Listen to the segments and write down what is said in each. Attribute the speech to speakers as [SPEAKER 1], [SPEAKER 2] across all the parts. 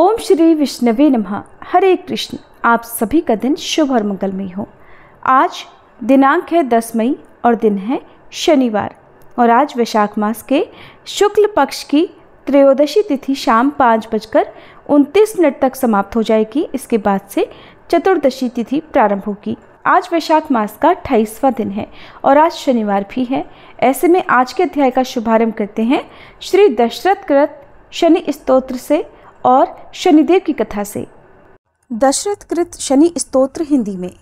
[SPEAKER 1] ओम श्री विष्णवे नमः। हरे कृष्ण। आप सभी का दिन शुभ और मंगलमय हो। आज दिनांक है 10 मई और दिन है शनिवार और आज वैशाख मास के शुक्ल पक्ष की त्रयोदशी तिथि शाम 5:29 तक समाप्त हो जाएगी। इसके बाद से चतुर्दशी तिथि प्रारंभ होगी। आज वैशाख मास का 28वां दिन है और आज शनिवार भी है। ऐसे में आज के अध्याय का शुभारंभ करते हैं श्री दशरथ कृत शनि स्तोत्र से और शनिदेव की कथा से। दशरथ कृत शनि स्तोत्र हिंदी में।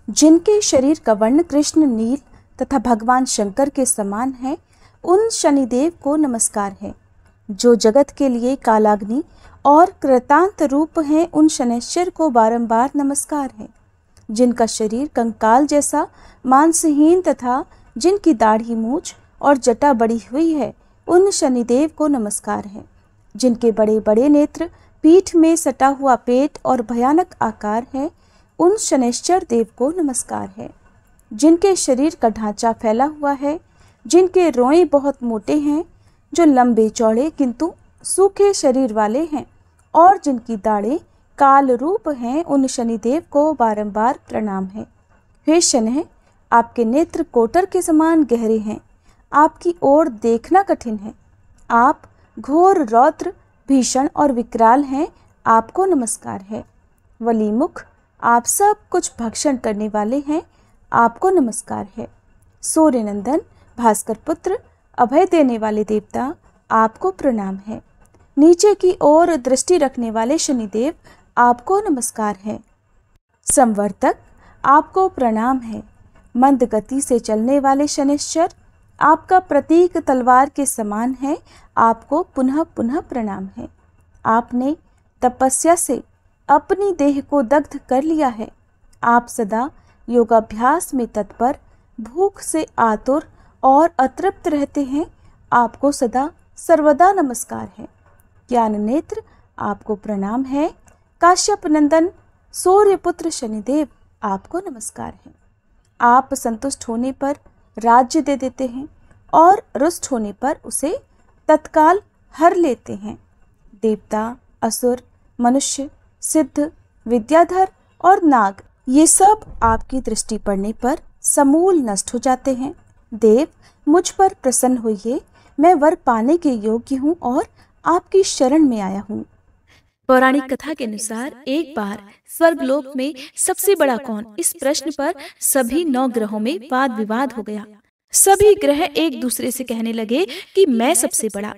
[SPEAKER 1] जिनके शरीर का वर्ण कृष्ण नील तथा भगवान शंकर के समान है, उन शनिदेव को नमस्कार है। जो जगत के लिए कालाग्नि और कृतांत रूप हैं, उन शनैश्चर को बारंबार नमस्कार है। जिनका शरीर कंकाल जैसा मांसहीन तथा जिनकी दाढ़ी मूछ और जटा बड़ी हुई है, उन शनिदेव को नमस्कार है। जिनके बड़े बड़े नेत्र, पीठ में सटा हुआ पेट और भयानक आकार है, उन शनैश्चर देव को नमस्कार है। जिनके शरीर का ढांचा फैला हुआ है, जिनके रोएं बहुत मोटे हैं, जो लंबे चौड़े किंतु सूखे शरीर वाले हैं और जिनकी दाढ़ें काल रूप हैं, उन शनिदेव को बारंबार प्रणाम है। हे शनैः, आपके नेत्र कोटर के समान गहरे हैं। आपकी ओर देखना कठिन है। आप घोर रौद्र भीषण और विकराल हैं। आपको नमस्कार है। वलीमुख, आप सब कुछ भक्षण करने वाले हैं। आपको नमस्कार है। सूर्यनंदन, भास्कर पुत्र, अभय देने वाले देवता, आपको प्रणाम है। नीचे की ओर दृष्टि रखने वाले शनिदेव, आपको नमस्कार है। संवर्तक, आपको प्रणाम है। मंद गति से चलने वाले शनैश्चर, आपका प्रतीक तलवार के समान है। आपको पुनः पुनः प्रणाम है। आपने तपस्या से अपनी देह को दग्ध कर लिया है। आप सदा योगाभ्यास में तत्पर, भूख से आतुर और अतृप्त रहते हैं। आपको सदा सर्वदा नमस्कार है। ज्ञान नेत्र, आपको प्रणाम है। काश्यप नंदन सूर्यपुत्र शनिदेव, आपको नमस्कार है। आप संतुष्ट होने पर राज्य दे देते हैं और रुष्ट होने पर उसे तत्काल हर लेते हैं। देवता, असुर, मनुष्य, सिद्ध, विद्याधर और नाग, ये सब आपकी दृष्टि पड़ने पर समूल नष्ट हो जाते हैं। देव, मुझ पर प्रसन्न होइए। मैं वर पाने के योग्य हूँ और आपकी शरण में आया हूँ।
[SPEAKER 2] पौराणिक कथा के अनुसार एक बार स्वर्गलोक में सबसे बड़ा कौन, इस प्रश्न पर सभी 9 ग्रहों में वाद विवाद हो गया। सभी ग्रह एक दूसरे से कहने लगे कि मैं सबसे बड़ा,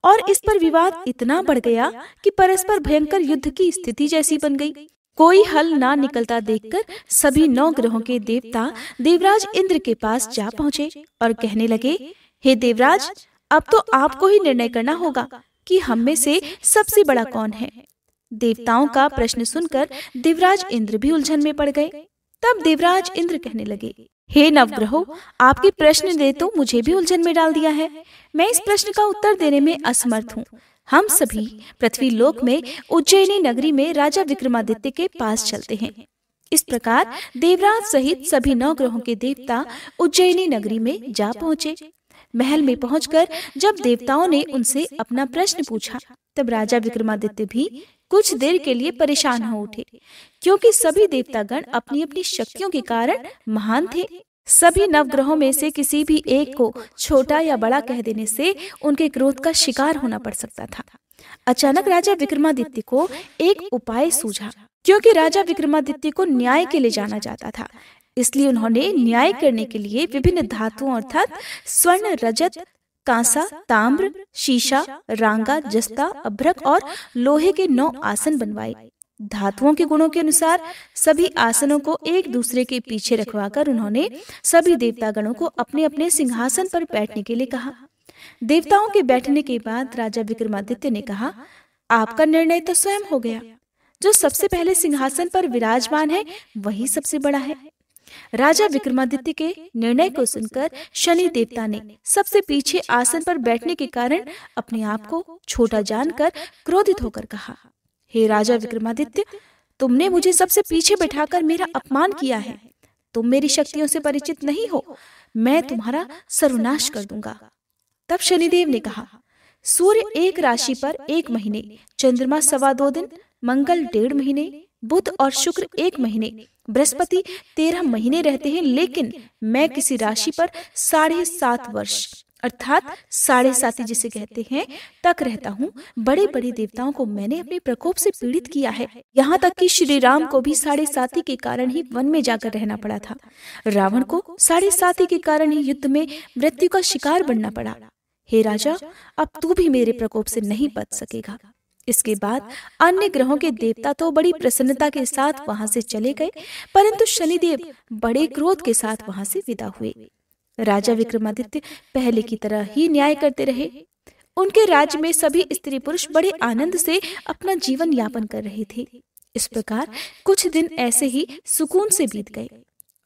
[SPEAKER 2] और इस पर विवाद इतना बढ़ गया कि परस्पर भयंकर युद्ध की स्थिति जैसी बन गई। कोई हल ना निकलता देखकर सभी 9 ग्रहों के देवता देवराज इंद्र के पास जा पहुँचे और कहने लगे, हे देवराज, अब तो आपको ही निर्णय करना होगा कि हम में से सबसे बड़ा कौन है। देवताओं का प्रश्न सुनकर देवराज इंद्र भी उलझन में पड़ गए। तब देवराज इंद्र कहने लगे, हे नवग्रहों, आपके प्रश्न ने तो मुझे भी उलझन में डाल दिया है। मैं इस प्रश्न का उत्तर देने में असमर्थ हूँ। हम सभी पृथ्वी लोक में उज्जैनी नगरी में राजा विक्रमादित्य के पास चलते हैं। इस प्रकार देवराज सहित सभी 9 ग्रहों के देवता उज्जैनी नगरी में जा पहुँचे। महल में पहुंचकर जब देवताओं ने उनसे अपना प्रश्न पूछा, तब राजा विक्रमादित्य भी कुछ देर के लिए परेशान हो उठे, क्योंकि सभी देवतागण अपनी अपनी शक्तियों के कारण महान थे। सभी नवग्रहों में से किसी भी एक को छोटा या बड़ा कह देने से उनके क्रोध का शिकार होना पड़ सकता था। अचानक राजा विक्रमादित्य को एक उपाय सूझा, क्योंकि राजा विक्रमादित्य को न्याय के लिए जाना जाता था। इसलिए उन्होंने न्याय करने के लिए विभिन्न धातुओं अर्थात स्वर्ण, रजत, कांसा, ताम्र, शीशा, रांगा, जस्ता, अभ्रक और लोहे के 9 आसन बनवाए। धातुओं के गुणों के अनुसार सभी आसनों को एक दूसरे के पीछे रखवाकर उन्होंने सभी देवतागणों को अपने अपने सिंहासन पर बैठने के लिए कहा। देवताओं के बैठने के बाद राजा विक्रमादित्य ने कहा, आपका निर्णय तो स्वयं हो गया। जो सबसे पहले सिंहासन पर विराजमान है, वही सबसे बड़ा है। राजा विक्रमादित्य के निर्णय को सुनकर शनि देवता ने सबसे पीछे आसन पर बैठने के कारण अपने आप को छोटा जानकर क्रोधित होकर कहा, हे राजा विक्रमादित्य, तुमने मुझे सबसे पीछे बैठाकर मेरा अपमान किया है। तुम मेरी शक्तियों से परिचित नहीं हो। मैं तुम्हारा सर्वनाश कर दूंगा। तब शनिदेव ने कहा, सूर्य एक राशि पर 1 महीने, चंद्रमा 2.25 दिन, मंगल 1.5 महीने, बुध और शुक्र 1 महीने, बृहस्पति 13 महीने रहते हैं, लेकिन मैं किसी राशि पर 7.5 वर्ष अर्थात 7.5 जिसे कहते हैं तक रहता हूँ। बड़े बड़े देवताओं को मैंने अपने प्रकोप से पीड़ित किया है। यहाँ तक कि श्री राम को भी 7.5 के कारण ही वन में जाकर रहना पड़ा था। रावण को 7.5 के कारण ही युद्ध में मृत्यु का शिकार बनना पड़ा। हे राजा, अब तू भी मेरे प्रकोप से नहीं बच सकेगा। इसके बाद अन्य ग्रहों के देवता तो बड़ी प्रसन्नता के साथ वहां से चले गए, परंतु शनिदेव बड़े क्रोध के साथ वहां से विदा हुए। राजा विक्रमादित्य पहले की तरह ही न्याय करते रहे। उनके राज्य में सभी स्त्री पुरुष बड़े आनंद से अपना जीवन यापन कर रहे थे। इस प्रकार कुछ दिन ऐसे ही सुकून से बीत गए,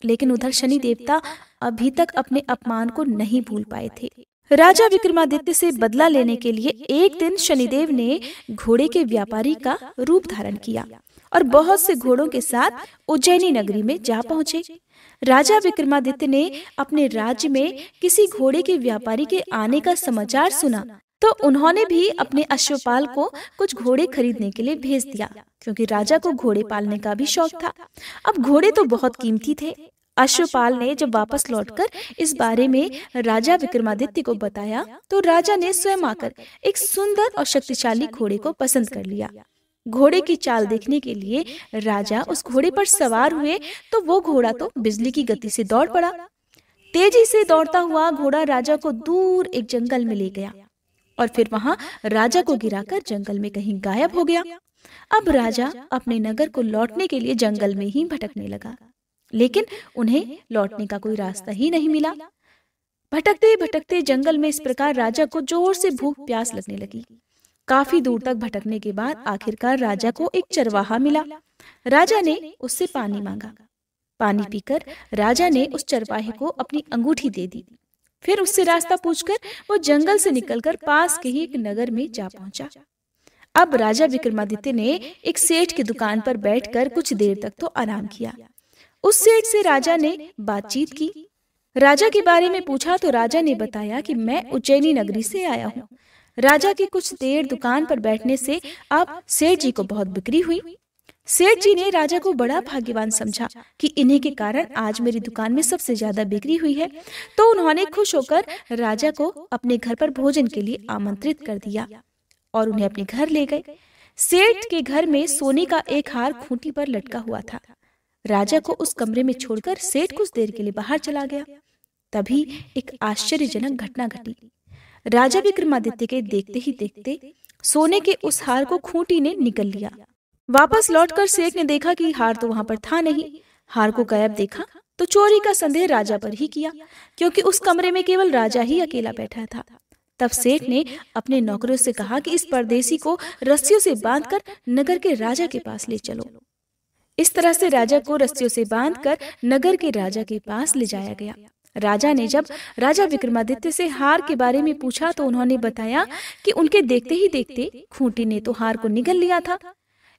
[SPEAKER 2] लेकिन उधर शनि देवता अभी तक अपने अपमान को नहीं भूल पाए थे। राजा विक्रमादित्य से बदला लेने के लिए एक दिन शनिदेव ने घोड़े के व्यापारी का रूप धारण किया और बहुत से घोड़ों के साथ उज्जैनी नगरी में जा पहुंचे। राजा विक्रमादित्य ने अपने राज्य में किसी घोड़े के व्यापारी के आने का समाचार सुना, तो उन्होंने भी अपने अश्वपाल को कुछ घोड़े खरीदने के लिए भेज दिया, क्योंकि राजा को घोड़े पालने का भी शौक था। अब घोड़े तो बहुत कीमती थे। अश्वपाल ने जब वापस लौटकर इस बारे में राजा विक्रमादित्य को बताया, तो राजा ने स्वयं आकर एक सुंदर और शक्तिशाली घोड़े को पसंद कर लिया। घोड़े की चाल देखने के लिए राजा उस घोड़े पर सवार हुए, तो वो घोड़ा तो बिजली की गति से दौड़ पड़ा। तेजी से दौड़ता हुआ घोड़ा राजा को दूर एक जंगल में ले गया और फिर वहां राजा को गिराकर जंगल में कहीं गायब हो गया। अब राजा अपने नगर को लौटने के लिए जंगल में ही भटकने लगा, लेकिन उन्हें लौटने का कोई रास्ता ही नहीं मिला। भटकते भटकते जंगल में इस प्रकार राजा को जोर से भूख प्यास लगने लगी। काफी दूर तक भटकने के बाद आखिरकार राजा को एक चरवाहा मिला। राजा ने उससे पानी मांगा। पानी पीकर राजा ने उस चरवाहे को अपनी अंगूठी दे दी। फिर उससे रास्ता पूछकर वो जंगल से निकलकर पास के ही एक नगर में जा पहुंचा। अब राजा विक्रमादित्य ने एक सेठ की दुकान पर बैठकर कुछ देर तक तो आराम किया। उस सेठ से राजा ने बातचीत की। राजा के बारे में पूछा तो राजा ने बताया कि मैं उज्जैनी नगरी से आया हूँ। राजा की कुछ देर दुकान पर बैठने से अब सेठ जी को बहुत बिक्री हुई। सेठ जी ने राजा को बड़ा भाग्यवान समझा कि इन्हीं के कारण आज मेरी दुकान में सबसे ज्यादा बिक्री हुई है, तो उन्होंने खुश होकर राजा को अपने घर पर भोजन के लिए आमंत्रित कर दिया और उन्हें अपने घर ले गए। सेठ के घर में सोने का एक हार खूंटी पर लटका हुआ था। राजा को उस कमरे में छोड़कर सेठ कुछ देर के लिए बाहर चला गया। तभी एक आश्चर्यजनक घटना घटी। राजा विक्रमादित्य के देखते ही देखते सोने के उस हार को खूंटी ने निगल लिया। वापस लौटकर सेठ ने देखा कि हार तो वहां पर था नहीं। हार को गायब देखा तो चोरी का संदेह राजा पर ही किया, क्योंकि उस कमरे में केवल राजा ही अकेला बैठा था। तब सेठ ने अपने नौकरों से कहा कि इस परदेसी को रस्सियों से बांधकर नगर के राजा के पास ले चलो। इस तरह से राजा को रस्सियों से बांधकर नगर के राजा के पास ले जाया गया। राजा ने जब राजा विक्रमादित्य से हार के बारे में पूछा तो उन्होंने बताया कि उनके देखते ही देखते खूंटी ने तो हार को निगल लिया था।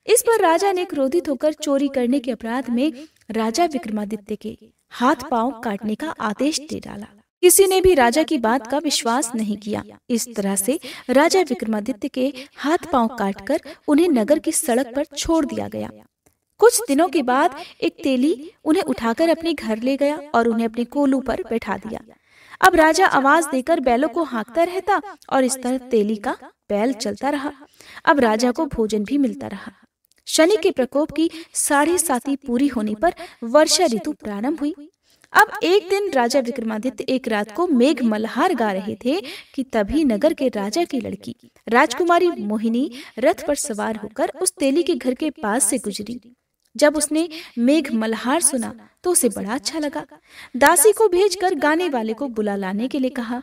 [SPEAKER 2] इस पर राजा ने क्रोधित होकर चोरी करने के अपराध में राजा विक्रमादित्य के हाथ पांव काटने का आदेश दे डाला। किसी ने भी राजा की बात का विश्वास नहीं किया। इस तरह से राजा विक्रमादित्य के हाथ पांव काटकर उन्हें नगर की सड़क पर छोड़ दिया गया। कुछ दिनों के बाद एक तेली उन्हें उठाकर अपने घर ले गया और उन्हें अपने कोलू पर बैठा दिया। अब राजा आवाज देकर बैलों को हाँकता रहता और इस तरह तेली का बैल चलता रहा। अब राजा को भोजन भी मिलता रहा। शनि के प्रकोप की 7.5 पूरी होने पर वर्षा ऋतु प्रारंभ हुई। अब एक दिन राजा विक्रमादित्य एक रात को मेघ मल्हार गा रहे थे कि तभी नगर के राजा की लड़की राजकुमारी मोहिनी रथ पर सवार होकर उस तेली के घर के पास से गुजरी। जब उसने मेघ मल्हार सुना तो उसे बड़ा अच्छा लगा। दासी को भेजकर गाने वाले को बुला लाने के लिए कहा।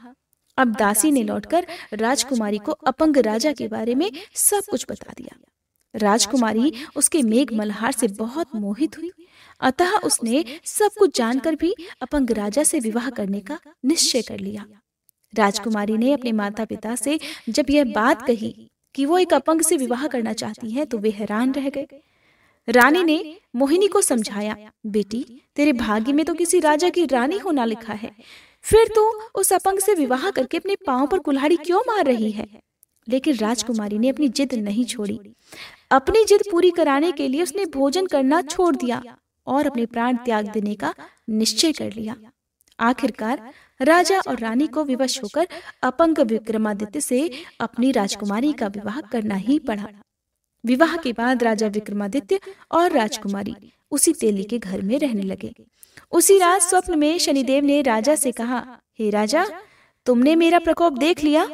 [SPEAKER 2] अब दासी ने लौटकर राजकुमारी को अपंग राजा के बारे में सब कुछ बता दिया। राजकुमारी उसके मेघ मल्हार से बहुत मोहित हुई, अतः उसने सब कुछ जानकर भी अपंग राजा से विवाह करने का निश्चय कर लिया। राजकुमारी ने अपने माता पिता से जब यह बात कही कि वो एक अपंग से विवाह करना चाहती हैं, तो वे हैरान रह गए। रानी ने मोहिनी को समझाया, बेटी तेरे भाग्य में तो किसी राजा की रानी होना लिखा है, फिर तू उस अपंग से विवाह करके अपने पांव पर कुल्हाड़ी क्यों मार रही है? लेकिन राजकुमारी ने अपनी जिद नहीं छोड़ी। अपनी जिद पूरी कराने के लिए उसने भोजन करना छोड़ दिया और अपने प्राण त्याग देने का निश्चय कर लिया। आखिरकार राजा और रानी को विवश होकर अपंग विक्रमादित्य से अपनी राजकुमारी का विवाह करना ही पड़ा। विवाह के बाद राजा विक्रमादित्य और राजकुमारी उसी तेली के घर में रहने लगे। उसी रात स्वप्न में शनिदेव ने राजा से कहा, हे राजा, तुमने मेरा प्रकोप देख लिया,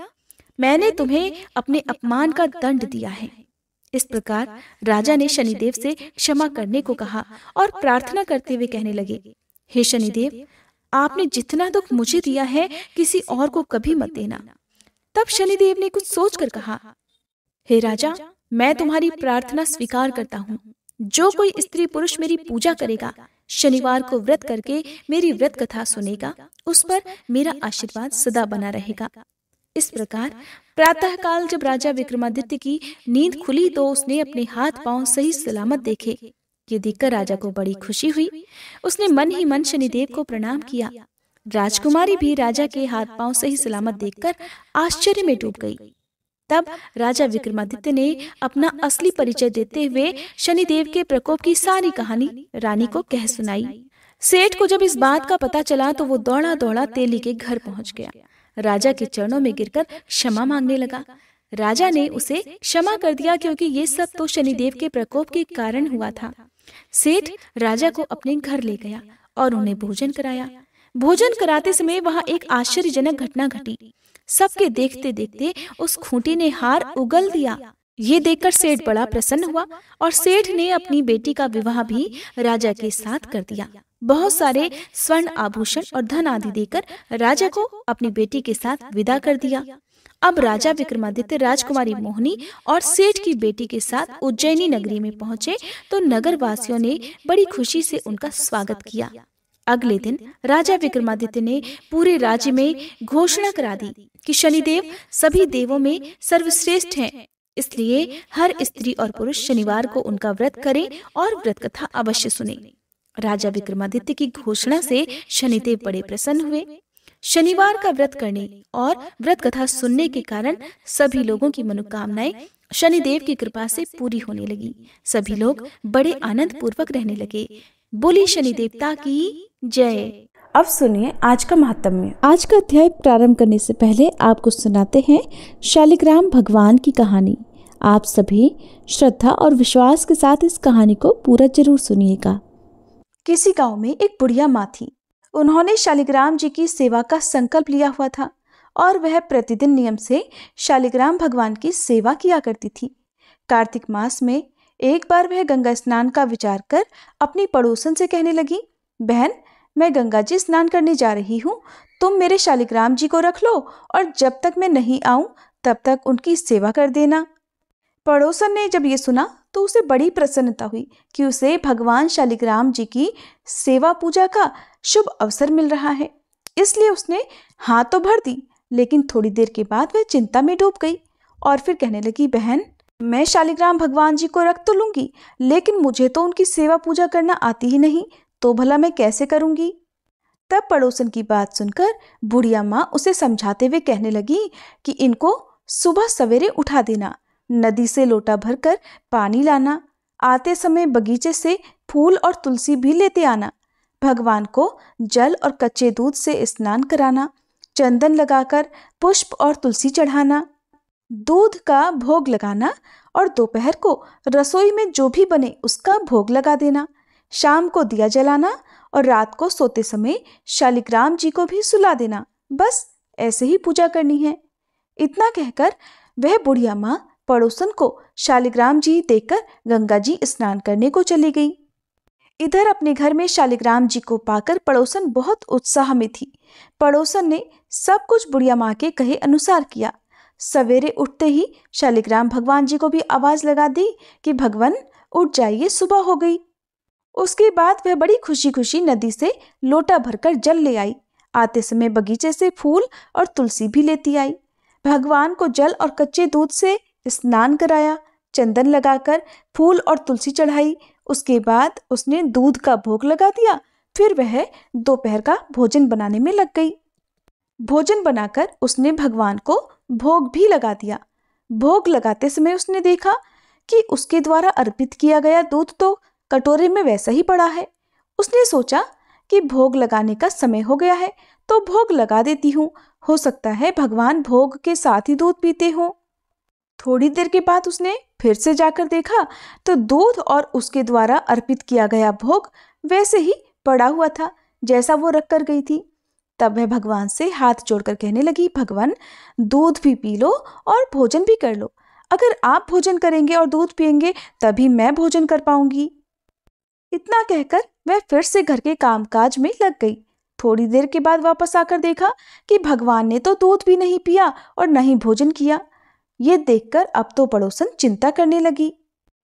[SPEAKER 2] मैंने तुम्हें अपने अपमान का दंड दिया है। इस प्रकार राजा ने शनिदेव से क्षमा करने को कहा और प्रार्थना करते हुए कहने लगे, हे शनिदेव, आपने जितना दुख मुझे दिया है किसी और को कभी मत देना। तब शनिदेव ने कुछ सोचकर कहा, हे राजा, मैं तुम्हारी प्रार्थना स्वीकार करता हूँ। जो कोई स्त्री पुरुष मेरी पूजा करेगा, शनिवार को व्रत करके मेरी व्रत कथा सुनेगा, उस पर मेरा आशीर्वाद सदा बना रहेगा। इस प्रकार प्रातः काल जब राजा विक्रमादित्य की नींद खुली तो उसने अपने हाथ पांव सही सलामत देखे। ये देखकर राजा को बड़ी खुशी हुई। उसने मन ही मन शनिदेव को प्रणाम किया। राजकुमारी भी राजा के हाथ पांव सही सलामत देखकर आश्चर्य में डूब गई। तब राजा विक्रमादित्य ने अपना असली परिचय देते हुए शनिदेव के प्रकोप की सारी कहानी रानी को कह सुनाई। सेठ को जब इस बात का पता चला तो वो दौड़ा दौड़ा तेली के घर पहुंच गया। राजा के चरणों में गिरकर क्षमा मांगने लगा। राजा ने उसे क्षमा कर दिया क्योंकि ये सब तो शनिदेव के प्रकोप के कारण हुआ था। सेठ राजा को अपने घर ले गया और उन्हें भोजन कराया। भोजन कराते समय वहां एक आश्चर्यजनक घटना घटी। सबके देखते देखते उस खूंटी ने हार उगल दिया। ये देखकर सेठ बड़ा प्रसन्न हुआ और सेठ ने अपनी बेटी का विवाह भी राजा के साथ कर दिया। बहुत सारे स्वर्ण आभूषण और धन आदि देकर राजा को अपनी बेटी के साथ विदा कर दिया। अब राजा विक्रमादित्य राजकुमारी मोहिनी और सेठ की बेटी के साथ उज्जैनी नगरी में पहुंचे तो नगर वासियों ने बड़ी खुशी से उनका स्वागत किया। अगले दिन राजा विक्रमादित्य ने पूरे राज्य में घोषणा करा दी कि शनिदेव सभी देवों में सर्वश्रेष्ठ हैं, इसलिए हर स्त्री और पुरुष शनिवार को उनका व्रत करें और व्रत कथा अवश्य सुने। राजा विक्रमादित्य की घोषणा से शनिदेव बड़े प्रसन्न हुए। शनिवार का व्रत करने और व्रत कथा सुनने के कारण सभी लोगों की मनोकामनाएं शनिदेव की कृपा से पूरी होने लगी। सभी लोग बड़े आनंद पूर्वक रहने लगे। बोली शनि देवता की जय।
[SPEAKER 1] अब सुनिए आज का महात्म्य। आज का अध्याय प्रारंभ करने से पहले आपको सुनाते हैं शालिग्राम भगवान की कहानी। आप सभी श्रद्धा और विश्वास के साथ इस कहानी को पूरा जरूर सुनिएगा। किसी गांव में एक बुढ़िया माँ थी। उन्होंने शालिग्राम जी की सेवा का संकल्प लिया हुआ था और वह प्रतिदिन नियम से शालिग्राम भगवान की सेवा किया करती थी। कार्तिक मास में एक बार वह गंगा स्नान का विचार कर अपनी पड़ोसन से कहने लगी, बहन, मैं गंगा जी स्नान करने जा रही हूँ, तुम मेरे शालिग्राम जी को रख लो और जब तक मैं नहीं आऊं तब तक उनकी सेवा कर देना। पड़ोसन ने जब ये सुना तो उसे बड़ी प्रसन्नता हुई कि उसे भगवान शालिग्राम जी की सेवा पूजा का शुभ अवसर मिल रहा है, इसलिए उसने हाँ तो भर दी। लेकिन थोड़ी देर के बाद वह चिंता में डूब गई और फिर कहने लगी, बहन, मैं शालिग्राम भगवान जी को रख तो लूंगी, लेकिन मुझे तो उनकी सेवा पूजा करना आती ही नहीं, तो भला मैं कैसे करूंगी। तब पड़ोसन की बात सुनकर बुढ़िया माँ उसे समझाते हुए कहने लगी कि इनको सुबह सवेरे उठा देना, नदी से लोटा भरकर पानी लाना, आते समय बगीचे से फूल और तुलसी भी लेते आना, भगवान को जल और कच्चे दूध से स्नान कराना, चंदन लगाकर पुष्प और तुलसी चढ़ाना, दूध का भोग लगाना और दोपहर को रसोई में जो भी बने उसका भोग लगा देना, शाम को दिया जलाना और रात को सोते समय शालिग्राम जी को भी सुला देना। बस ऐसे ही पूजा करनी है। इतना कहकर वह बुढ़िया माँ पड़ोसन को शालिग्राम जी देकर गंगा जी स्नान करने को चली गई। इधर अपने घर में शालिग्राम जी को पाकर पड़ोसन बहुत उत्साह में थी। पड़ोसन ने सब कुछ बुढ़िया माँ के कहे अनुसार किया। सवेरे उठते ही शालिग्राम भगवान जी को भी आवाज लगा दी कि भगवान उठ जाइए, सुबह हो गई। उसके बाद वह बड़ी खुशी खुशी नदी से लोटा भरकर जल ले आई। आते समय बगीचे से फूल और तुलसी भी लेती आई। भगवान को जल और कच्चे दूध से स्नान कराया, चंदन लगाकर फूल और तुलसी चढ़ाई। उसके बाद उसने दूध का भोग लगा दिया। फिर वह दोपहर का भोजन बनाने में लग गई। भोजन बनाकर उसने भगवान को भोग भी लगा दिया। भोग लगाते समय उसने देखा कि उसके द्वारा अर्पित किया गया दूध तो कटोरे में वैसा ही पड़ा है। उसने सोचा कि भोग लगाने का समय हो गया है तो भोग लगा देती हूँ, हो सकता है भगवान भोग के साथ ही दूध पीते हों। थोड़ी देर के बाद उसने फिर से जाकर देखा तो दूध और उसके द्वारा अर्पित किया गया भोग वैसे ही पड़ा हुआ था जैसा वो रख कर गई थी। तब वह भगवान से हाथ जोड़कर कहने लगी, भगवान दूध भी पी लो और भोजन भी कर लो। अगर आप भोजन करेंगे और दूध पिएंगे तभी मैं भोजन कर पाऊंगी। इतना कहकर वह फिर से घर के कामकाज में लग गई। थोड़ी देर के बाद वापस आकर देखा कि भगवान ने तो दूध भी नहीं पिया और न ही भोजन किया। ये देखकर अब तो पड़ोसन चिंता करने लगी।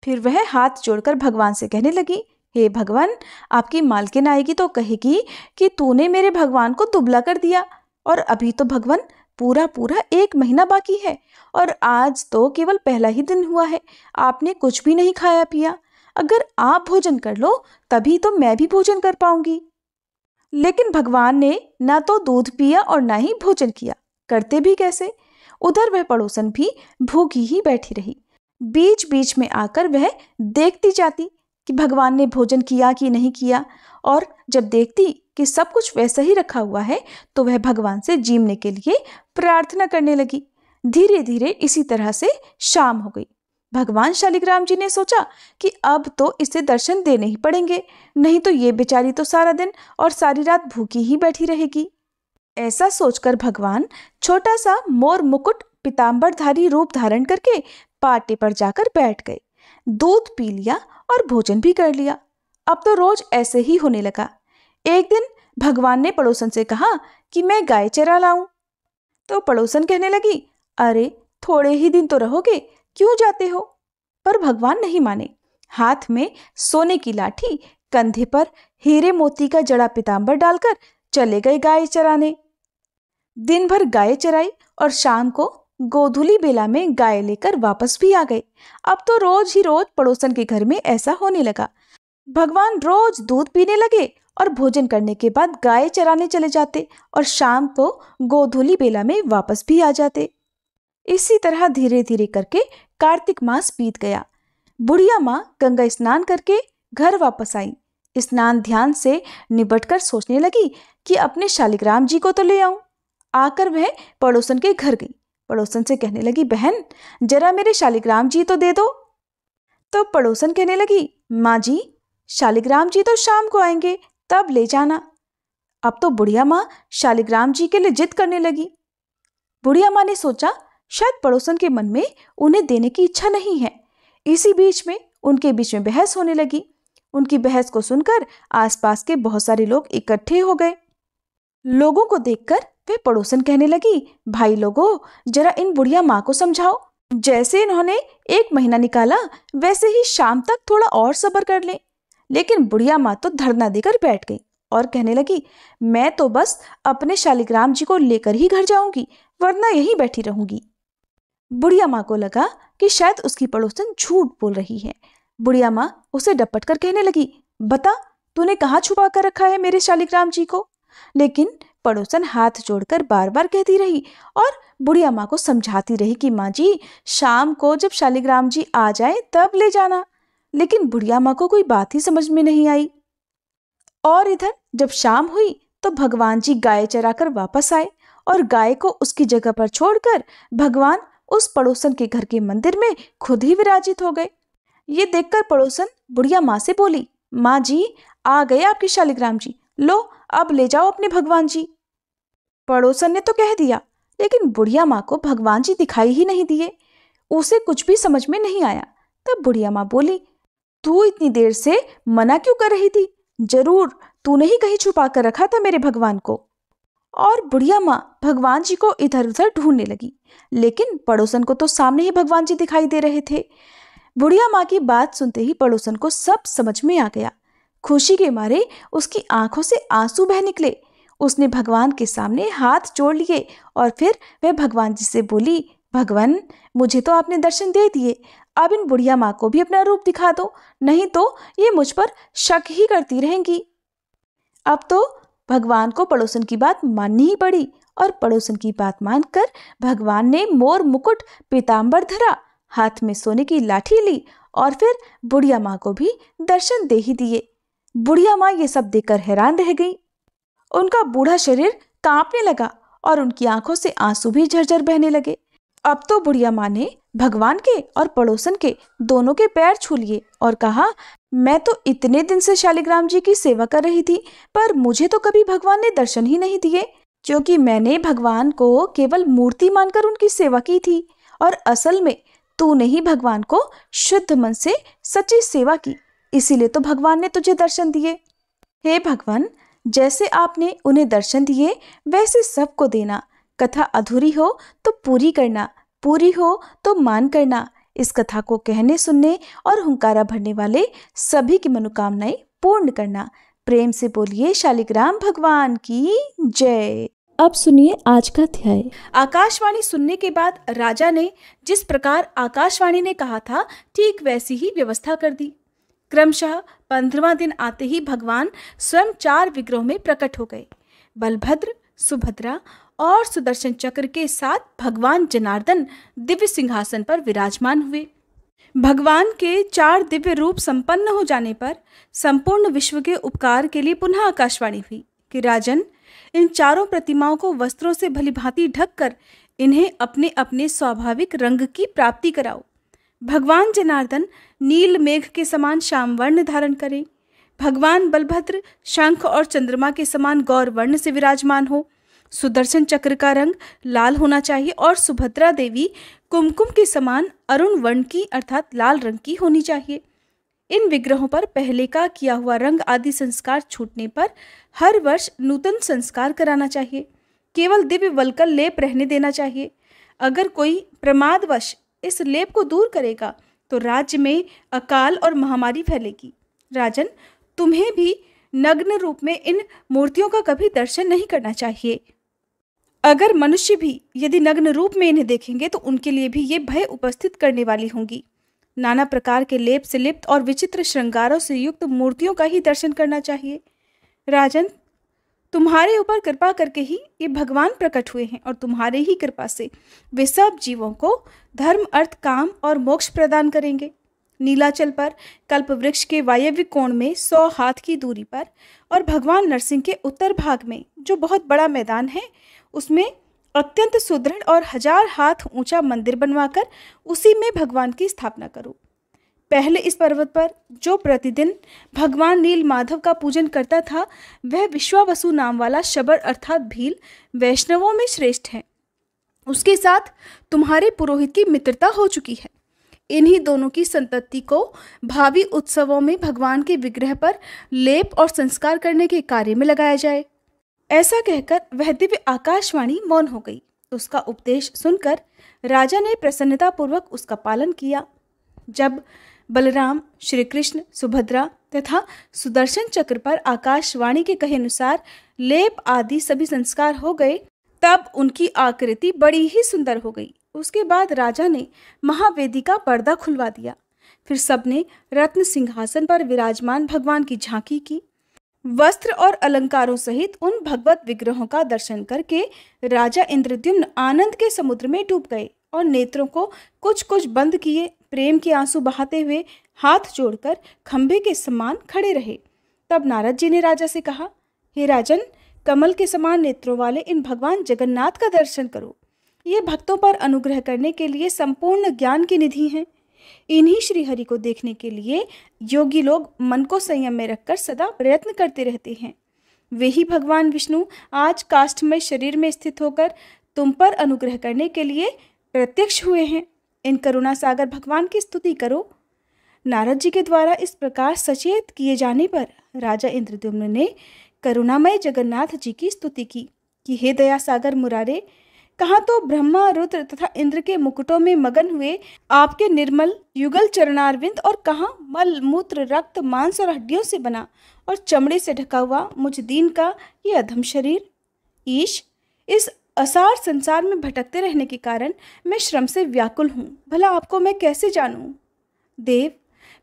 [SPEAKER 1] फिर वह हाथ जोड़कर भगवान से कहने लगी, हे भगवान, आपकी मालकिन आएगी तो कहेगी कि तूने मेरे भगवान को दुबला कर दिया, और अभी तो भगवान पूरा 1 महीना बाकी है और आज तो केवल पहला ही दिन हुआ है, आपने कुछ भी नहीं खाया पिया। अगर आप भोजन कर लो तभी तो मैं भी भोजन कर पाऊंगी। लेकिन भगवान ने ना तो दूध पिया और ना ही भोजन किया, करते भी कैसे? उधर वह पड़ोसन भी भूखी ही बैठी रही। बीच बीच में आकर वह देखती जाती कि भगवान ने भोजन किया कि नहीं किया, और जब देखती कि सब कुछ वैसा ही रखा हुआ है तो वह भगवान से जीमने के लिए प्रार्थना करने लगी। धीरे धीरे इसी तरह से शाम हो गई। भगवान शालिग्राम जी ने सोचा कि अब तो इसे दर्शन देने ही पड़ेंगे, नहीं तो ये बेचारी तो सारा दिन और सारी रात भूखी ही बैठी रहेगी। ऐसा सोचकर भगवान छोटा सा मोर मुकुट पीतांबरधारी रूप धारण करके पाटे पर जाकर बैठ गए। दूध पी लिया और भोजन भी कर लिया। अब तो रोज ऐसे ही होने लगा। एक दिन भगवान ने पड़ोसन से कहा कि मैं गाय चरा लाऊं। तो पड़ोसन कहने लगी, अरे थोड़े ही दिन तो रहोगे, क्यों जाते हो? पर भगवान नहीं माने। हाथ में सोने की लाठी, कंधे पर हीरे मोती का जड़ा पीतांबर डालकर चले गए गाय चराने। दिन भर गाय चराई और शाम को गोधूली बेला में गाय लेकर वापस भी आ गए। अब तो रोज ही रोज पड़ोसन के घर में ऐसा होने लगा। भगवान रोज दूध पीने लगे और भोजन करने के बाद गाय चराने चले जाते और शाम को गोधूली बेला में वापस भी आ जाते। इसी तरह धीरे धीरे करके कार्तिक मास बीत गया। बुढ़िया माँ गंगा स्नान करके घर वापस आई। स्नान ध्यान से निबटकर सोचने लगी कि अपने शालिग्राम जी को तो ले आऊं। आकर वह पड़ोसन के घर गई। पड़ोसन से कहने लगी, बहन जरा मेरे शालिग्राम जी तो दे दो। तो पड़ोसन कहने लगी, माँ जी शालिग्राम जी तो शाम को आएंगे, तब ले जाना। अब तो बुढ़िया माँ शालिग्राम जी के लिए जिद करने लगी। बुढ़िया माँ ने सोचा शायद पड़ोसन के मन में उन्हें देने की इच्छा नहीं है। इसी बीच में उनके बीच में बहस होने लगी। उनकी बहस को सुनकर आसपास के बहुत सारे लोग इकट्ठे हो गए। लोगों को देखकर वह पड़ोसन कहने लगी, भाई लोगों जरा इन बुढ़िया माँ को समझाओ। जैसे इन्होंने 1 महीना निकाला वैसे ही शाम तक थोड़ा और सब्र कर ले। लेकिन बुढ़िया माँ तो धरना देकर बैठ गई और कहने लगी, मैं तो बस अपने शालिग्राम जी को लेकर ही घर जाऊंगी, वरना यहीं बैठी रहूंगी। बुढ़िया माँ को लगा कि शायद उसकी पड़ोसन झूठ बोल रही है। बुढ़िया माँ उसे डपट कर कहने लगी, बता तूने कहाँ छुपा कर रखा है मेरे शालिग्राम जी को? लेकिन पड़ोसन हाथ जोड़कर बार बार कहती रही और बुढ़िया माँ को समझाती रही कि माँ जी शाम को जब शालिग्राम जी आ जाए तब ले जाना। लेकिन बुढ़िया माँ को कोई बात ही समझ में नहीं आई। और इधर जब शाम हुई तो भगवान जी गाय चराकर वापस आए और गाय को उसकी जगह पर छोड़कर भगवान उस पड़ोसन के घर के मंदिर में खुद ही विराजित हो गए। ये देखकर पड़ोसन बुढ़िया माँ से बोली, माँ जी आ गए आपके शालिग्राम जी, लो अब ले जाओ अपने भगवान जी। पड़ोसन ने तो कह दिया, लेकिन बुढ़िया माँ को भगवान जी दिखाई ही नहीं दिए। उसे कुछ भी समझ में नहीं आया। तब बुढ़िया माँ बोली, तू इतनी देर से मना क्यों कर रही थी? जरूर तूने ही कहीं छुपा कर रखा था मेरे भगवान को। और बुढ़िया माँ भगवान जी को इधर उधर ढूंढने लगी, लेकिन पड़ोसन को तो सामने ही भगवान जी दिखाई दे रहे थे। बुढ़िया माँ की बात सुनते ही पड़ोसन को सब समझ में आ गया। खुशी के मारे उसकी आंखों से आंसू बह निकले। उसने भगवान के सामने हाथ जोड़ लिए और फिर वह भगवान जी से बोली, भगवान मुझे तो आपने दर्शन दे दिए, अब इन बुढ़िया माँ को भी अपना रूप दिखा दो, नहीं तो ये मुझ पर शक ही करती रहेंगी। अब तो भगवान को पड़ोसन की बात माननी ही पड़ी और पड़ोसन की बात मानकर भगवान ने मोर मुकुट पीतांबर धरा हाथ में सोने की लाठी ली और फिर बुढ़िया माँ को भी दर्शन दे ही दिए। बुढ़िया माँ ये सब देखकर हैरान रह गई। उनका बूढ़ा शरीर कांपने लगा और उनकी आंखों से आंसू भी झरझर बहने लगे। अब तो बुढ़िया माँ ने भगवान के और पड़ोसन के दोनों के पैर छू लिए और कहा, मैं तो इतने दिन से शालिग्राम जी की सेवा कर रही थी, पर मुझे तो कभी भगवान ने दर्शन ही नहीं दिए, क्योंकि मैंने भगवान को केवल मूर्ति मानकर उनकी सेवा की थी और असल में तूने ही भगवान को शुद्ध मन से सच्ची सेवा की, इसीलिए तो भगवान ने तुझे दर्शन दिए। हे भगवान, जैसे आपने उन्हें दर्शन दिए वैसे सबको देना। कथा अधूरी हो तो पूरी करना, पूरी हो तो मान करना। इस कथा को कहने सुनने और हुंकारा भरने वाले सभी की मनोकामनाएं पूर्ण करना। प्रेम से बोलिए शालिग्राम भगवान की जय।
[SPEAKER 2] अब सुनिए आज का अध्याय।
[SPEAKER 1] आकाशवाणी सुनने के बाद राजा ने जिस प्रकार आकाशवाणी ने कहा था ठीक वैसी ही व्यवस्था कर दी। क्रमशः 15वां दिन आते ही भगवान स्वयं 4 विग्रहों में प्रकट हो गए। बलभद्र, सुभद्रा और सुदर्शन चक्र के साथ भगवान जनार्दन दिव्य सिंहासन पर विराजमान हुए। भगवान के 4 दिव्य रूप संपन्न हो जाने पर संपूर्ण विश्व के उपकार के लिए पुनः आकाशवाणी हुई कि राजन, इन 4 प्रतिमाओं को वस्त्रों से भलीभांति ढककर इन्हें अपने अपने स्वाभाविक रंग की प्राप्ति कराओ। भगवान जनार्दन नील मेघ के समान श्याम वर्ण धारण करें। भगवान बलभद्र शंख और चंद्रमा के समान गौर वर्ण से विराजमान हो। सुदर्शन चक्र का रंग लाल होना चाहिए और सुभद्रा देवी कुमकुम के समान अरुण वर्ण की अर्थात लाल रंग की होनी चाहिए। इन विग्रहों पर पहले का किया हुआ रंग आदि संस्कार छूटने पर हर वर्ष नूतन संस्कार कराना चाहिए। केवल दिव्य वल्कल लेप रहने देना चाहिए। अगर कोई प्रमादवश इस लेप को दूर करेगा तो राज्य में अकाल और महामारी फैलेगी। राजन, तुम्हें भी नग्न रूप में इन मूर्तियों का कभी दर्शन नहीं करना चाहिए। अगर मनुष्य भी यदि नग्न रूप में इन्हें देखेंगे तो उनके लिए भी ये भय उपस्थित करने वाली होंगी। नाना प्रकार के लेप से लिप्त और विचित्र श्रृंगारों से युक्त मूर्तियों का ही दर्शन करना चाहिए। राजन, तुम्हारे ऊपर कृपा करके ही ये भगवान प्रकट हुए हैं और तुम्हारे ही कृपा से वे सब जीवों को धर्म, अर्थ, काम और मोक्ष प्रदान करेंगे। नीलाचल पर कल्प वृक्ष के वायव्य कोण में 100 हाथ की दूरी पर और भगवान नरसिंह के उत्तर भाग में जो बहुत बड़ा मैदान है, उसमें अत्यंत सुदृढ़ और 1000 हाथ ऊंचा मंदिर बनवाकर उसी में भगवान की स्थापना करो। पहले इस पर्वत पर जो प्रतिदिन भगवान नील माधव का पूजन करता था, वह विश्वावसु नाम वाला शबर अर्थात भील वैष्णवों में श्रेष्ठ है। उसके साथ तुम्हारे पुरोहित की मित्रता हो चुकी है। इन्हीं दोनों की संतति को भावी उत्सवों में भगवान के विग्रह पर लेप और संस्कार करने के कार्य में लगाया जाए। ऐसा कहकर वह दिव्य आकाशवाणी मौन हो गई। उसका उपदेश सुनकर राजा ने प्रसन्नतापूर्वक उसका पालन किया। जब बलराम, श्री कृष्ण, सुभद्रा तथा सुदर्शन चक्र पर आकाशवाणी के कहे अनुसार लेप आदि सभी संस्कार हो गए, तब उनकी आकृति बड़ी ही सुंदर हो गई। उसके बाद राजा ने महावेदी का पर्दा खुलवा दिया। फिर सबने रत्न सिंहासन पर विराजमान भगवान की झांकी की। वस्त्र और अलंकारों सहित उन भगवत विग्रहों का दर्शन करके राजा इंद्रद्युम्न आनंद के समुद्र में डूब गए और नेत्रों को कुछ कुछ बंद किए प्रेम के आंसू बहाते हुए हाथ जोड़कर खंभे के समान खड़े रहे। तब नारद जी ने राजा से कहा, हे राजन, कमल के समान नेत्रों वाले इन भगवान जगन्नाथ का दर्शन करो। ये भक्तों पर अनुग्रह करने के लिए संपूर्ण ज्ञान की निधि हैं। इन्हीं श्रीहरि को देखने के लिए योगी लोग मन को संयम में रखकर सदा प्रयत्न करते रहते हैं। वे ही भगवान विष्णु आज काष्ठमय शरीर में स्थित होकर तुम पर अनुग्रह करने के लिए प्रत्यक्ष हुए हैं। इन करुणा सागर भगवान की स्तुति करो। नारद जी के द्वारा इस प्रकार सचेत किए जाने पर राजा इंद्रद्युम्न ने करुणामय जगन्नाथ जी की स्तुति की कि हे दया सागर मुरारे, कहाँ तो ब्रह्मा, रुद्र तथा इंद्र के मुकुटों में मगन हुए आपके निर्मल युगल चरणारविंद और कहाँ मल, मूत्र, रक्त, मांस और हड्डियों से बना और चमड़े से ढका हुआ मुझ दीन का ये अधम शरीर। ईश, इस असार संसार में भटकते रहने के कारण मैं श्रम से व्याकुल हूँ। भला आपको मैं कैसे जानूं? देव,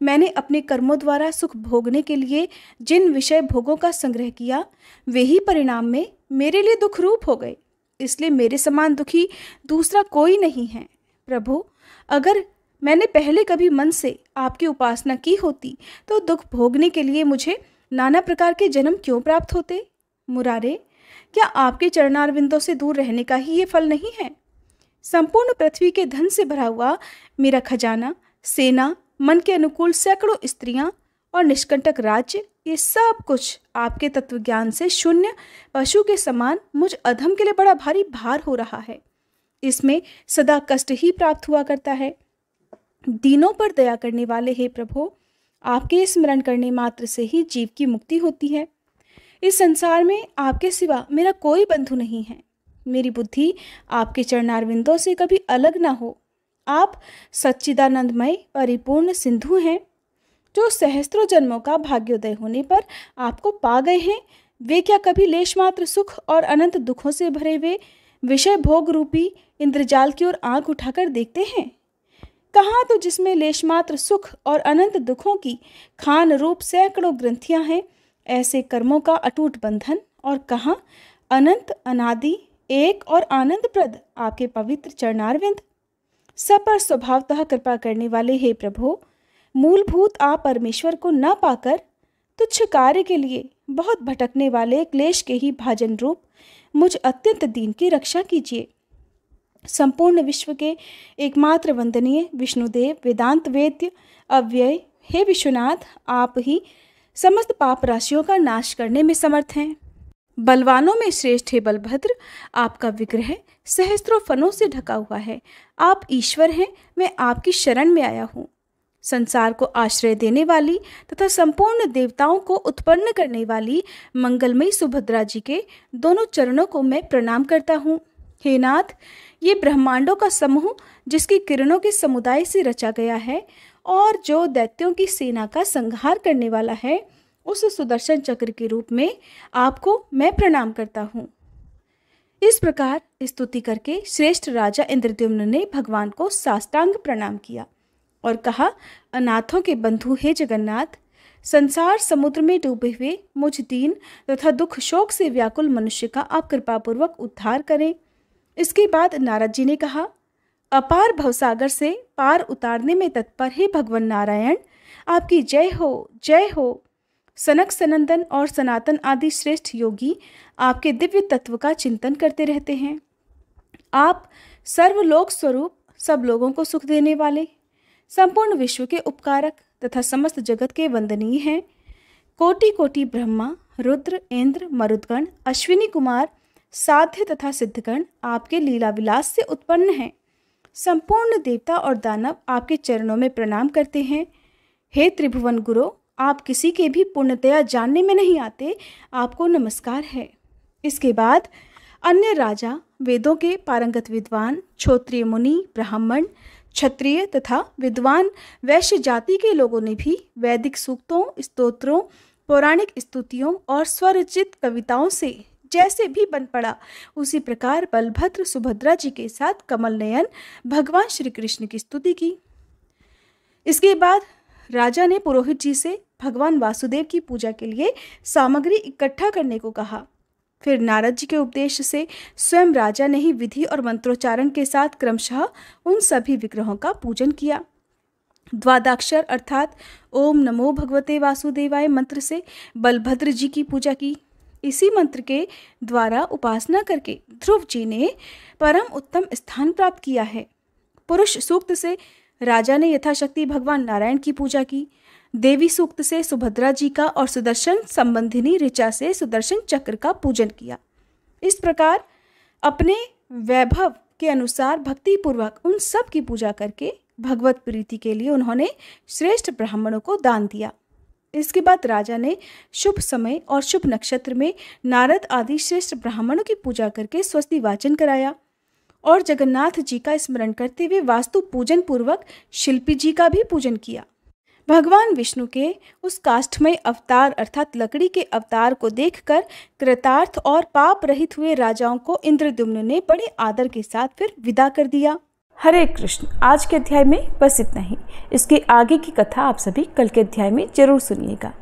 [SPEAKER 1] मैंने अपने कर्मों द्वारा सुख भोगने के लिए जिन विषय भोगों का संग्रह किया, वे ही परिणाम में मेरे लिए दुख रूप हो गए। इसलिए मेरे समान दुखी दूसरा कोई नहीं है। प्रभु, अगर मैंने पहले कभी मन से आपकी उपासना की होती तो दुख भोगने के लिए मुझे नाना प्रकार के जन्म क्यों प्राप्त होते? मुरारे, क्या आपके चरणारविंदों से दूर रहने का ही ये फल नहीं है? संपूर्ण पृथ्वी के धन से भरा हुआ मेरा खजाना, सेना, मन के अनुकूल सैकड़ों स्त्रियां और निष्कंटक राज्य, ये सब कुछ आपके तत्वज्ञान से शून्य पशु के समान मुझ अधम के लिए बड़ा भारी भार हो रहा है। इसमें सदा कष्ट ही प्राप्त हुआ करता है। दीनों पर दया करने वाले हे प्रभु, आपके स्मरण करने मात्र से ही जीव की मुक्ति होती है। इस संसार में आपके सिवा मेरा कोई बंधु नहीं है। मेरी बुद्धि आपके चरणारविंदों से कभी अलग ना हो। आप सच्चिदानंदमय परिपूर्ण सिंधु हैं, जो सहस्त्रों जन्मों का भाग्योदय होने पर आपको पा गए हैं। वे क्या कभी लेश मात्र सुख और अनंत दुखों से भरे हुए विषय भोग रूपी इंद्रजाल की ओर आंख उठाकर देखते हैं? कहाँ तो जिसमें लेश मात्र सुख और अनंत दुखों की खान रूप सैकड़ों ग्रंथियां हैं, ऐसे कर्मों का अटूट बंधन, और कहाँ अनंत अनादि एक और आनंदप्रद आपके पवित्र चरणारविंद। सब पर स्वभावतः कृपा करने वाले हे प्रभु, मूलभूत आप परमेश्वर को न पाकर तुच्छ कार्य के लिए बहुत भटकने वाले क्लेश के ही भाजन रूप मुझ अत्यंत दीन की रक्षा कीजिए। संपूर्ण विश्व के एकमात्र वंदनीय विष्णुदेव, वेदांत वेद्य, अव्यय हे विश्वनाथ, आप ही समस्त पाप राशियों का नाश करने में समर्थ हैं। बलवानों में श्रेष्ठ हे बलभद्र, आपका विग्रह सहस्त्रों फनों से ढका हुआ है। आप ईश्वर हैं, मैं आपकी शरण में आया हूँ। संसार को आश्रय देने वाली तथा संपूर्ण देवताओं को उत्पन्न करने वाली मंगलमयी सुभद्रा जी के दोनों चरणों को मैं प्रणाम करता हूँ। हे नाथ, ये ब्रह्मांडों का समूह जिसकी किरणों के समुदाय से रचा गया है और जो दैत्यों की सेना का संहार करने वाला है, उस सुदर्शन चक्र के रूप में आपको मैं प्रणाम करता हूँ। इस प्रकार स्तुति करके श्रेष्ठ राजा इंद्रद्युम्न ने भगवान को साष्टांग प्रणाम किया और कहा, अनाथों के बंधु हे जगन्नाथ, संसार समुद्र में डूबे हुए मुझ दीन तथा दुख शोक से व्याकुल मनुष्य का आप कृपापूर्वक उद्धार करें। इसके बाद नारद जी ने कहा, अपार भवसागर से पार उतारने में तत्पर हे भगवान नारायण, आपकी जय हो, जय हो। सनक सनंदन और सनातन आदि श्रेष्ठ योगी आपके दिव्य तत्व का चिंतन करते रहते हैं। आप सर्वलोक स्वरूप, सब लोगों को सुख देने वाले, संपूर्ण विश्व के उपकारक तथा समस्त जगत के वंदनीय हैं। कोटि कोटि ब्रह्मा, रुद्र, इंद्र, मरुदगण, अश्विनी कुमार, साध्य तथा सिद्धगण आपके लीला विलास से उत्पन्न हैं। संपूर्ण देवता और दानव आपके चरणों में प्रणाम करते हैं। हे त्रिभुवन गुरु, आप किसी के भी पूर्णतया जानने में नहीं आते, आपको नमस्कार है। इसके बाद अन्य राजा, वेदों के पारंगत विद्वान, क्षत्रिय मुनि, ब्राह्मण, क्षत्रिय तथा विद्वान वैश्य जाति के लोगों ने भी वैदिक सूक्तों, स्तोत्रों, पौराणिक स्तुतियों और स्वरचित कविताओं से जैसे भी बन पड़ा, उसी प्रकार बलभद्र सुभद्रा जी के साथ कमल नयन भगवान श्री कृष्ण की स्तुति की। इसके बाद राजा ने पुरोहित जी से भगवान वासुदेव की पूजा के लिए सामग्री इकट्ठा करने को कहा। फिर नारद जी के उपदेश से स्वयं राजा ने ही विधि और मंत्रोच्चारण के साथ क्रमशः उन सभी विग्रहों का पूजन किया। द्वादक्षर अर्थात ओम नमो भगवते वासुदेवाय मंत्र से बलभद्र जी की पूजा की। इसी मंत्र के द्वारा उपासना करके ध्रुव जी ने परम उत्तम स्थान प्राप्त किया है। पुरुष सूक्त से राजा ने यथाशक्ति भगवान नारायण की पूजा की। देवी सूक्त से सुभद्रा जी का और सुदर्शन संबंधिनी ऋचा से सुदर्शन चक्र का पूजन किया। इस प्रकार अपने वैभव के अनुसार भक्ति पूर्वक उन सब की पूजा करके भगवत प्रीति के लिए उन्होंने श्रेष्ठ ब्राह्मणों को दान दिया। इसके बाद राजा ने शुभ समय और शुभ नक्षत्र में नारद आदि श्रेष्ठ ब्राह्मणों की पूजा करके स्वस्ति वाचन कराया और जगन्नाथ जी का स्मरण करते हुए वास्तु पूजन पूर्वक शिल्पी जी का भी पूजन किया। भगवान विष्णु के उस काष्ठमय अवतार अर्थात लकड़ी के अवतार को देखकर कृतार्थ और पाप रहित हुए राजाओं को इंद्रद्युम्न ने बड़े आदर के साथ फिर विदा कर दिया।
[SPEAKER 2] हरे कृष्ण। आज के अध्याय में बस इतना ही। इसके आगे की कथा आप सभी कल के अध्याय में जरूर सुनिएगा।